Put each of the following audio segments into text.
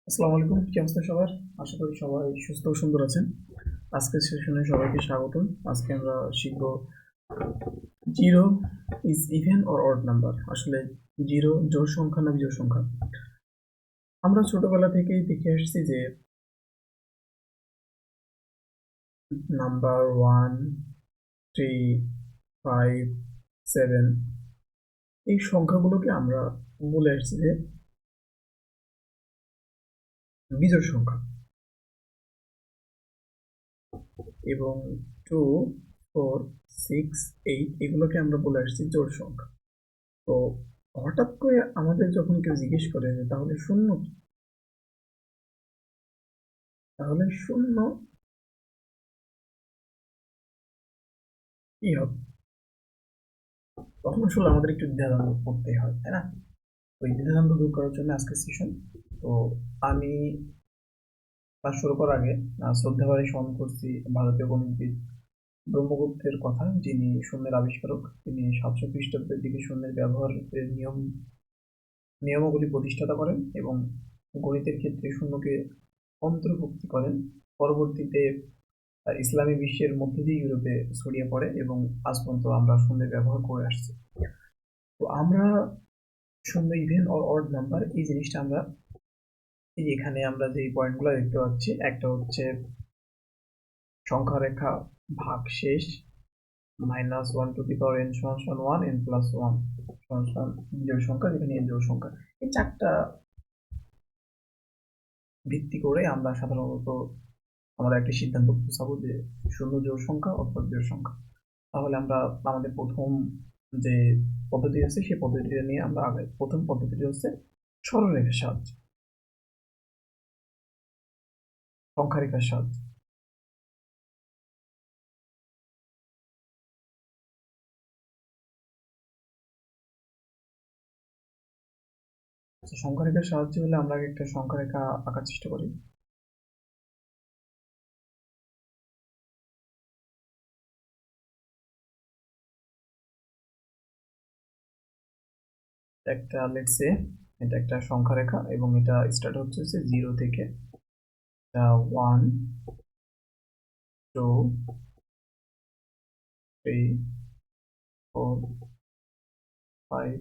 আসসালামু আলাইকুম, কি অবস্থা সবার? আশা করি সবাই সুস্থ ও সুন্দর আছেন। আজকের সেশনে সবাইকে স্বাগতম। আজকে আমরা শিখব zero is even or odd number. আসলে জিরো জোড় সংখ্যা না বিজোড় সংখ্যা। আমরা ছোটবেলা থেকেই দেখে আসছি যে নাম্বার 1, 3, 5, 7 এই সংখ্যাগুলোকে আমরা বলে আসছি যে বিজোড় সংখ্যা, এবং 2, 4, 6, 8 এগুলোকে আমরা বলে আসছি জোড় সংখ্যা। তো হঠাৎ করে আমাদের যখন কেউ জিজ্ঞেস করে যে তাহলে শূন্য কি, তাহলে শূন্য কি হবে, তখন আসলে আমাদের একটু দ্বিধাদ্বন্দ্ব পড়তেই হয়, তাই না? ওই দ্বিধাদ্বন্দ্ব দূর করার জন্য আজকের সেশন। তো আমি ক্লাস শুরু করার আগে শ্রদ্ধাভরে স্মরণ করছি ভারতীয় গণিতবিদ ব্রহ্মগুপ্তের কথা, যিনি শূন্যের আবিষ্কারক। তিনি 700 খ্রিস্টাব্দের দিকে শূন্যের ব্যবহারের নিয়মাবলী প্রতিষ্ঠাতা করেন এবং গণিতের ক্ষেত্রে শূন্যকে অন্তর্ভুক্তি করেন। পরবর্তীতে ইসলামী বিশ্বের মধ্য দিয়ে ইউরোপে ছড়িয়ে পড়ে এবং আজ পর্যন্ত আমরা শূন্যের ব্যবহার করে আসছি। তো আমরা শূন্য ইভেন অর অড নাম্বার এই জিনিসটা আমরা এই যে এখানে আমরা যে পয়েন্টগুলো দেখতে পাচ্ছি, একটা হচ্ছে সংখ্যা রেখা ভাগশেষ -1 টু দি পাওয়ার n সমান 1, n+1 সমান বিজোড় সংখ্যা, যেখানে n জোড় সংখ্যা। এই চারটা ভিত্তি করে আমরা সাধারণত আমরা একটা সিদ্ধান্ত পৌঁছাবো যে শূন্য জোড় সংখ্যা অথবা বিজোড় সংখ্যা। তাহলে আমরা আমাদের প্রথম যে পদ্ধতি আছে সেই পদ্ধতিটা নিয়ে আমরা আগে। প্রথম পদ্ধতিটি হচ্ছে সরলরেখার সাহায্যে, সংখ্যা রেখার সাহায্যে। আচ্ছা, সংখ্যা রেখার সাহায্যে হলে আমরা আগে একটা সংখ্যা রেখা আঁকার চেষ্টা করি। একটা লেটস সে এটা একটা সংখ্যা রেখা এবং এটা স্টার্ট হচ্ছে 0 থেকে। 1, 2, 3, 4, 5,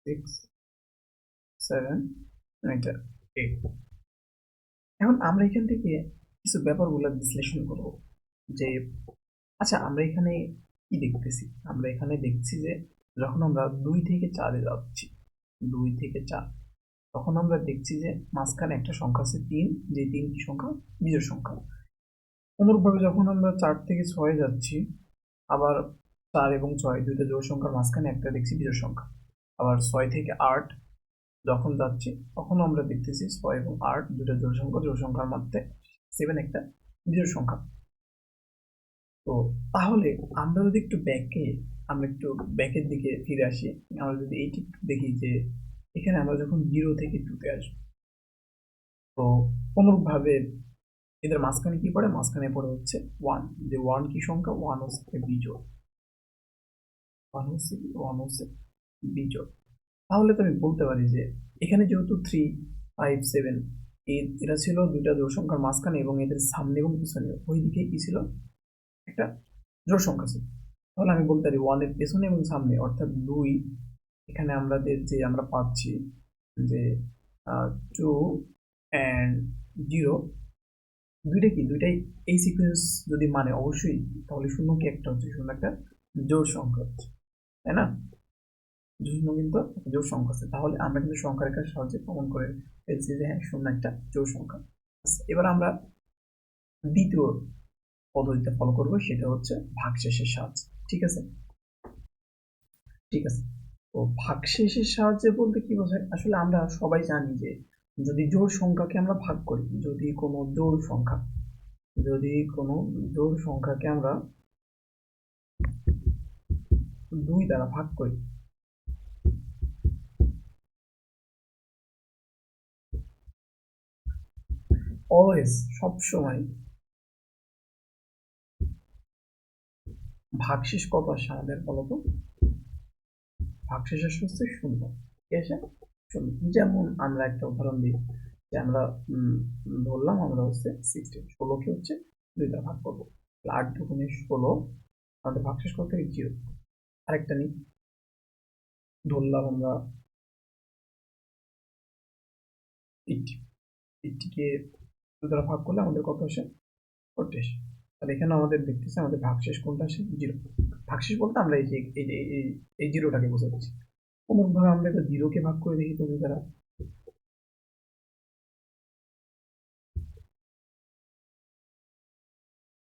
6, 7, এটা 8। এখন আমরা এখান থেকে কিছু ব্যাপারগুলো বিশ্লেষণ করব যে আচ্ছা, আমরা এখানে কি দেখতেছি? আমরা এখানে দেখছি যে যখন আমরা 2 থেকে 4-এ যাচ্ছি, 2 থেকে 4, তখন আমরা দেখছি যে মাঝখানে একটা সংখ্যা আছে 3, যে 3টি সংখ্যা বিজোড় সংখ্যা। অনুরূপভাবে যখন আমরা 4 থেকে 6-এ যাচ্ছি, আবার 4 এবং 6 দুইটা জোড় সংখ্যার মাঝখানে একটা দেখছি বিজোড় সংখ্যা। আবার 6 থেকে 8 যখন যাচ্ছি, তখন আমরা দেখতেছি 6 এবং 8 দুইটা জোড় সংখ্যার মধ্যে 7 একটা বিজোড় সংখ্যা। তো তাহলে আমরা যদি একটু ব্যাকের দিকে ফিরে আসি, আমরা যদি এইটি একটু দেখি যে এখানে আমরা যখন 0 থেকে 2-তে আসবো, তো অনুরূপভাবে এদের মাঝখানে কি পড়ে? মাঝখানে পড়ে হচ্ছে 1। যে 1 কি সংখ্যা? 1 হচ্ছে বিজোড়। 1 হচ্ছে বিজোড়। তাহলে তো আমি বলতে পারি যে এখানে যেহেতু 3, 5, 7 এরা ছিল দুইটা জোড় সংখ্যার মাঝখানে, এবং এদের সামনে এবং পিছনে ওই দিকে কি ছিল? একটা জোড় সংখ্যা ছিল। তাহলে আমি বলতে পারি 1 এর পেছনে এবং সামনে অর্থাৎ 2, এখানে আমাদের যে আমরা পাচ্ছি যে 2 অ্যান্ড 0, দুইটা কি দুইটাই এই সিকোয়েন্স যদি মানে অবশ্যই, তাহলে শূন্য কি একটা হচ্ছে, শূন্য একটা জোড় সংখ্যা হচ্ছে, তাই না? শূন্য কিন্তু একটা জোড় সংখ্যা আছে। তাহলে আমরা কিন্তু সংখ্যা রেখার সাহায্যে প্রমাণ করে ফেলছি যে হ্যাঁ, শূন্য একটা জোড় সংখ্যা। আচ্ছা, এবার আমরা দ্বিতীয় পদ্ধতিতে ফলো করবো, সেটা হচ্ছে ভাগশেষের সাহায্যে। ঠিক আছে? ঠিক আছে। তো ভাগশেষের সাহায্যে বলতে কি বোঝায়? আসলে আমরা সবাই জানি যে যদি জোড় সংখ্যাকে আমরা ভাগ করি, যদি কোনো জোড় সংখ্যাকে আমরা 2 দ্বারা ভাগ করি, অলওয়েজ, সবসময় ভাগশেষ কত আসে আমাদের বলতো? ভাগশেষ আসে হচ্ছে শূন্য। ঠিক আছে? শূন্য। যেমন আমরা একটা উদাহরণ দিই, যে আমরা ধরলাম আমরা হচ্ছে 16, 16কে হচ্ছে 2 দ্বারা ভাগ করবো। 8 দুগুণে 16, আমাদের ভাগশেষ কত থেকে 0। আরেকটা নিই, ধরলাম আমরা 80, 80কে 2 দ্বারা ভাগ করলে আমাদের কত আসে 40। তাহলে এখানে আমাদের দেখতেছে আমাদের ভাগশেষ কোনটা আসে 0। ভাগশেষ বলতে আমরা এই যে এই জিরোটাকে বোঝাচ্ছি। কোনোভাবে আমরা একটা 0কে ভাগ করে দেখি তো 2 দ্বারা,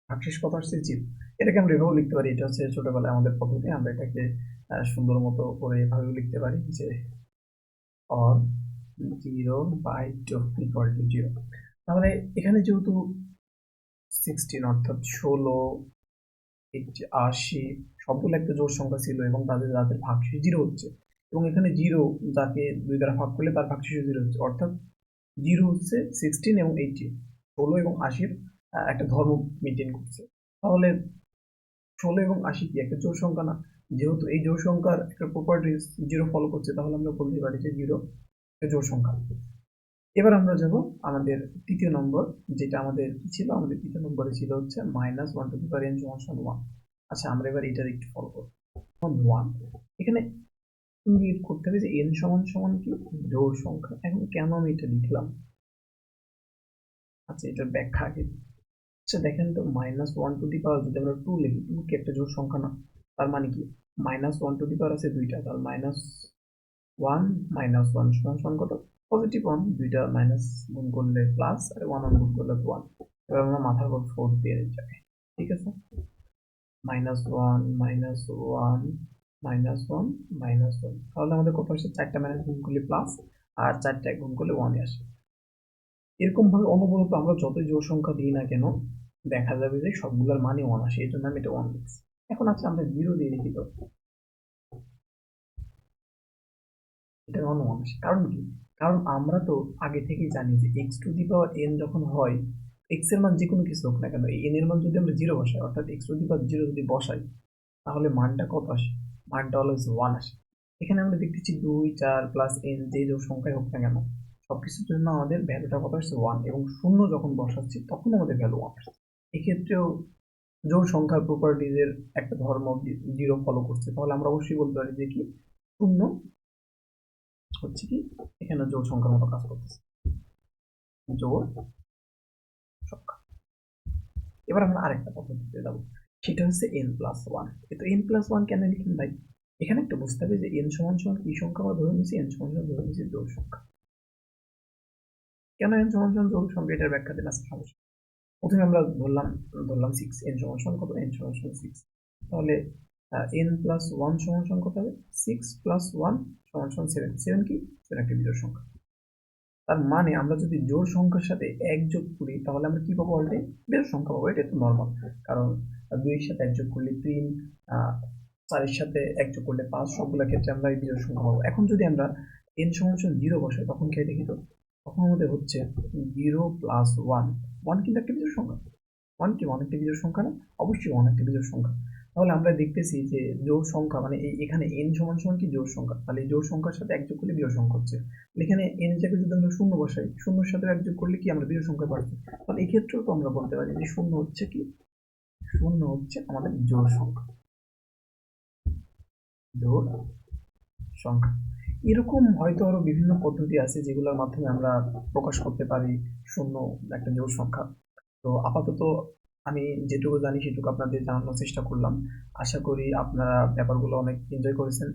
ভাগশেষ কত আসছে 0। এটাকে আমরা এভাবেও লিখতে পারি, এটা হচ্ছে ছোটবেলায় আমাদের পদ্ধতি, আমরা এটাকে সুন্দর মতো করে এভাবেও লিখতে পারি যে or 0/2 = 0। তাহলে এখানে যেহেতু 16 অর্থাৎ 16, 80 সবগুলো একটা জোড় সংখ্যা ছিল এবং তাদের যাদের ভাগশেষ 0 হচ্ছে, এবং এখানে 0 যাকে 2 দ্বারা ভাগ করলে তার ভাগশেষ 0 হচ্ছে, অর্থাৎ 0 হচ্ছে 16 এবং 80, 16 এবং 80 একটা ধর্ম মেনটেন করছে। তাহলে 16 এবং 80 কি একটা জোড় সংখ্যা না? যেহেতু এই জোড় সংখ্যার একটা প্রপার্টিজ 0 ফলো করছে, তাহলে আমরা বলতে পারি যে 0 একটা জোড় সংখ্যা। এবার আমরা যাব আমাদের তৃতীয় নম্বর, যেটা আমাদের কি ছিল, আমাদের তৃতীয় নম্বরে ছিল হচ্ছে -1/n=1। আচ্ছা, আমরা এবার এটা একটু ফলো করব। 1 এখানে ইঙ্গিত করতে হবে যে n সমান সমান কি জোড় সংখ্যা। এখন কেন আমি এটা লিখলাম, আচ্ছা এটার ব্যাখ্যা আগে। আচ্ছা দেখেন তো, -1 যদি আমরা 2 লিখি, 2 কি একটা জোড় সংখ্যা না? তার মানে কি -1 আছে দুইটা, তাহলে -1 -1 সমান সমান কত? পজিটিভ 1। দুইটা মাইনাস গুণ করলে প্লাস, আর 1 গুণ করলে 1। এবার আমরা মাথার উপর 4 দিয়ে যাবে, ঠিক আছে? -1 -1 -1 -1, তাহলে আমাদের কত আসে? 4টা মাইনাস গুণ করলে প্লাস, আর 4টা গুণ করলে 1 আসে। এরকম ভাবে অনবরত আমরা যতই জোড় সংখ্যা দিই না কেন, দেখা যাবে যে সবগুলোর মানে 1 আসে, এই জন্য আমি এটা 1 লিখছি। এখন আছে আমরা 0 দিয়ে দেখি তো এটা 1 আসে, কারণ কি? কারণ আমরা তো আগে থেকেই জানি যে x⁴n যখন হয়, x এর মান যে কোনো কিছু হোক না কেন, এই n এর মান যদি আমরা 0 বসাই, অর্থাৎ x⁴0 যদি বসাই, তাহলে মানটা কত আসে? মানটা অলওয়েজ 1 আসে। এখানে আমরা দেখতেছি 2, 4 প্লাস n যে জোড় সংখ্যাই হোক না কেন, সবকিছুর জন্য আমাদের ভ্যালুটা কত আসছে 1, এবং শূন্য যখন বসাচ্ছি তখন আমাদের ভ্যালু 1 আসছে। এক্ষেত্রেও জোড় সংখ্যার প্রপার্টিজের একটা ধর্ম 0 ফলো করছে, তাহলে আমরা অবশ্যই বলতে পারি যে কি শূন্য হচ্ছে কি এখানে জোড় সংখ্যার মতো কাজ করতেছে, জোড় সংখ্যা। এবার আমরা আরেকটা পদ্ধতিতে যাবো, সেটা হচ্ছে n+1। তো n+1 কেন লিখেন ভাই? এখানে একটা বুঝতে হবে যে n সমান সমান কি সংখ্যা আমরা ধরে নিয়েছি? n সমান সমান ধরে নিয়েছি জোড় সংখ্যা। কেন n সমান সমান জোড় সংখ্যা, এটার ব্যাখ্যা দেন আছে সমস্যা। প্রথমে আমরা ধরলাম 6, n সমান সমান কত? n সমান সমান 6। তাহলে n+1 সমান সমান কত হবে? 6+1 সমান সমান 7। 7 কি? 7 একটা বিজোড় সংখ্যা। তার মানে আমরা যদি জোড় সংখ্যার সাথে 1 যোগ করি, তাহলে আমরা কি পাবো? অলরেডি বিজোড় সংখ্যা পাবো। এটা তো নর্মাল, কারণ 2 এর সাথে 1 যোগ করলে 3, 4 এর সাথে 1 যোগ করলে 5, সবগুলো ক্ষেত্রে আমরা এই বিজোড় সংখ্যা পাবো। এখন যদি আমরা n সমান সমান 0 বসাই, তখন কি দেখি তো? তখন আমাদের হচ্ছে 0+1। 1 কিন্তু একটা বিজোড় সংখ্যা। 1 কি 1 একটা বিজোড় সংখ্যা না? অবশ্যই 1 একটা বিজোড় সংখ্যা। তাহলে আমরা দেখতেছি যে জোড় সংখ্যা মানে এখানে n সমান সমান কি জোড় সংখ্যা, তাহলে এই জোড় সংখ্যার সাথে 1 যোগ করলে বিজোড় সংখ্যা হচ্ছে। এখানে n এর জায়গায় যদি আমরা 0 বসাই, 0 এর সাথে 1 যোগ করলে কি আমরা বিজোড় সংখ্যা পাচ্ছি। তাহলে এই ক্ষেত্রেও তো আমরা বলতে পারি যে 0 হচ্ছে কি, 0 হচ্ছে আমাদের জোড় সংখ্যা, জোড় সংখ্যা। এরকম হয়তো আরো বিভিন্ন পদ্ধতি আছে যেগুলোর মাধ্যমে আমরা প্রকাশ করতে পারি শূন্য একটা জোড় সংখ্যা। তো আপাতত আমি যেটুকু জানি সেটুকু আপনাদের জানানোর চেষ্টা করলাম। আশা করি আপনারা ব্যাপারগুলো অনেক এনজয় করেছেন।